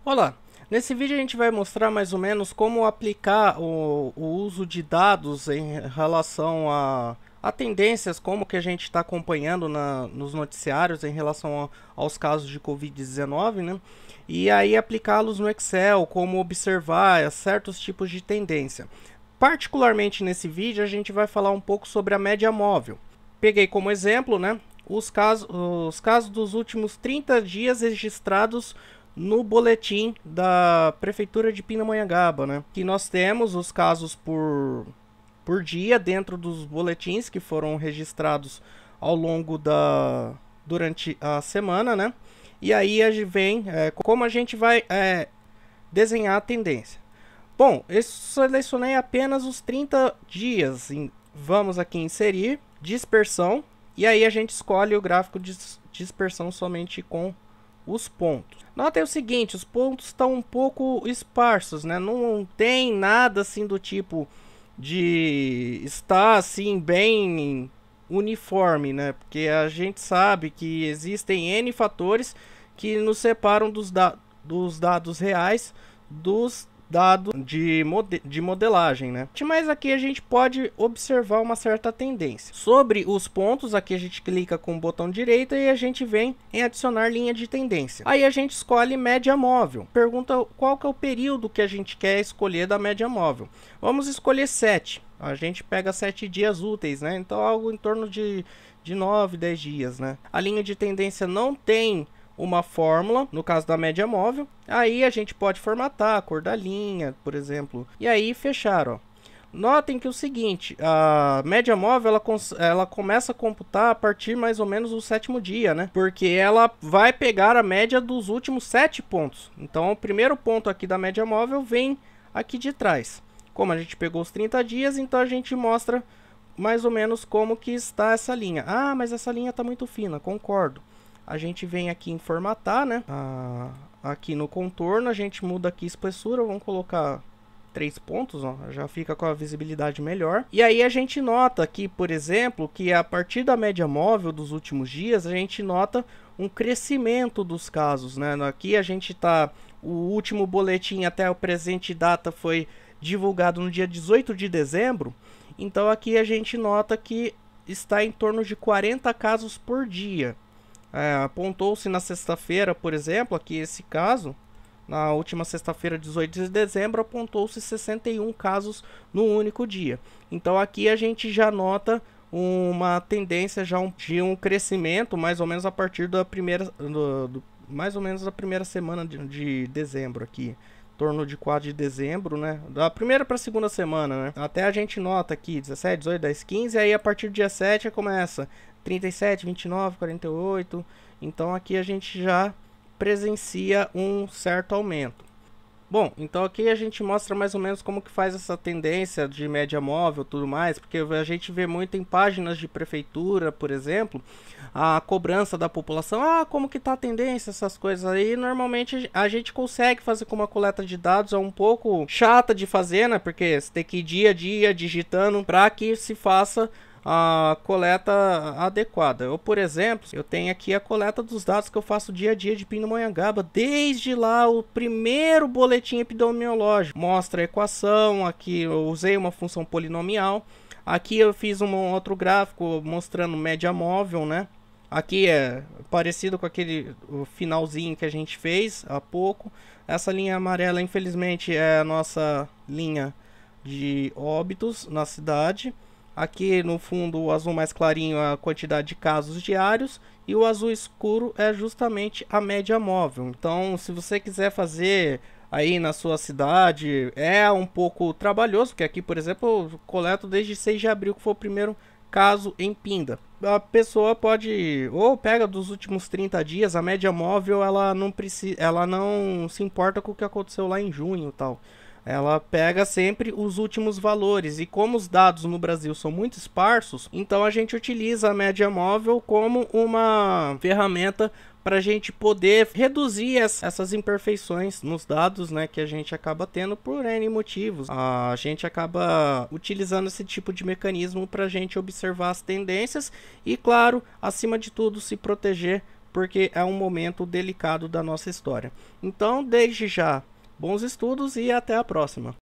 Olá, nesse vídeo a gente vai mostrar mais ou menos como aplicar o uso de dados em relação a tendências, como que a gente está acompanhando nos noticiários em relação aos casos de Covid-19, né? E aí aplicá-los no Excel, como observar certos tipos de tendência. Particularmente nesse vídeo a gente vai falar um pouco sobre a média móvel. Peguei como exemplo, né, os casos dos últimos 30 dias registrados no boletim da Prefeitura de Pindamonhangaba, né? Que nós temos os casos por dia dentro dos boletins que foram registrados ao longo durante a semana, né? E aí a gente vem como a gente vai desenhar a tendência. Bom, eu selecionei apenas os 30 dias. Vamos aqui inserir dispersão e aí a gente escolhe o gráfico de dispersão somente com os pontos. Notem o seguinte, os pontos estão um pouco esparsos, né? Não tem nada assim do tipo de estar assim bem uniforme, né? Porque a gente sabe que existem N fatores que nos separam dos dados reais dos dados de modelagem, né? Mas aqui a gente pode observar uma certa tendência. Sobre os pontos, aqui a gente clica com o botão direito e a gente vem em adicionar linha de tendência. Aí a gente escolhe média móvel. Pergunta qual que é o período que a gente quer escolher da média móvel. Vamos escolher 7. A gente pega 7 dias úteis, né? Então algo em torno de 9, 10 dias, né? A linha de tendência não tem uma fórmula, no caso da média móvel. Aí a gente pode formatar a cor da linha, por exemplo, e aí fechar, ó. Notem que é o seguinte, a média móvel ela começa a computar a partir mais ou menos do 7º dia, né? Porque ela vai pegar a média dos últimos 7 pontos. Então o primeiro ponto aqui da média móvel vem aqui de trás. Como a gente pegou os 30 dias, então a gente mostra mais ou menos como que está essa linha. Ah, mas essa linha está muito fina, concordo. A gente vem aqui em formatar, né? Aqui no contorno a gente muda aqui a espessura, vamos colocar 3 pontos, ó, já fica com a visibilidade melhor. E aí a gente nota aqui, por exemplo, que a partir da média móvel dos últimos dias, a gente nota um crescimento dos casos, né? Aqui a gente o último boletim até o presente data foi divulgado no dia 18 de dezembro. Então aqui a gente nota que está em torno de 40 casos por dia. Apontou-se na sexta-feira, por exemplo, aqui esse caso, na última sexta-feira, 18 de dezembro, apontou-se 61 casos no único dia. Então aqui a gente já nota uma tendência de um crescimento, mais ou menos a partir da primeira, mais ou menos da primeira semana de dezembro aqui. Em torno de 4 de dezembro, né? Da primeira para a segunda semana, né? Até a gente nota aqui 17, 18, 10, 15, aí a partir do dia 7 começa 37, 29, 48. Então aqui a gente já presencia um certo aumento. Bom, então aqui a gente mostra mais ou menos como que faz essa tendência de média móvel, tudo mais, porque a gente vê muito em páginas de prefeitura, por exemplo, a cobrança da população, como que tá a tendência, essas coisas aí. Normalmente a gente consegue fazer com uma coleta de dados, é um pouco chata de fazer, né, porque você tem que ir dia a dia digitando para que se faça a coleta adequada. Eu, por exemplo, eu tenho aqui a coleta dos dados que eu faço dia a dia de Pindamonhangaba, desde lá o primeiro boletim epidemiológico. Mostra a equação, aqui eu usei uma função polinomial. Aqui eu fiz um outro gráfico mostrando média móvel, né? Aqui é parecido com aquele finalzinho que a gente fez há pouco. Essa linha amarela, infelizmente, é a nossa linha de óbitos na cidade. Aqui no fundo o azul mais clarinho é a quantidade de casos diários e o azul escuro é justamente a média móvel. Então, se você quiser fazer aí na sua cidade, é um pouco trabalhoso, porque aqui, por exemplo, eu coleto desde 6 de abril, que foi o primeiro caso em Pinda. A pessoa pode ou pega dos últimos 30 dias, a média móvel ela não se importa com o que aconteceu lá em junho e tal. Ela pega sempre os últimos valores, e como os dados no Brasil são muito esparsos, então a gente utiliza a média móvel como uma ferramenta para a gente poder reduzir essas imperfeições nos dados, né, que a gente acaba tendo por N motivos. A gente acaba utilizando esse tipo de mecanismo para a gente observar as tendências e, claro, acima de tudo, se proteger porque é um momento delicado da nossa história. Então, desde já, bons estudos e até a próxima.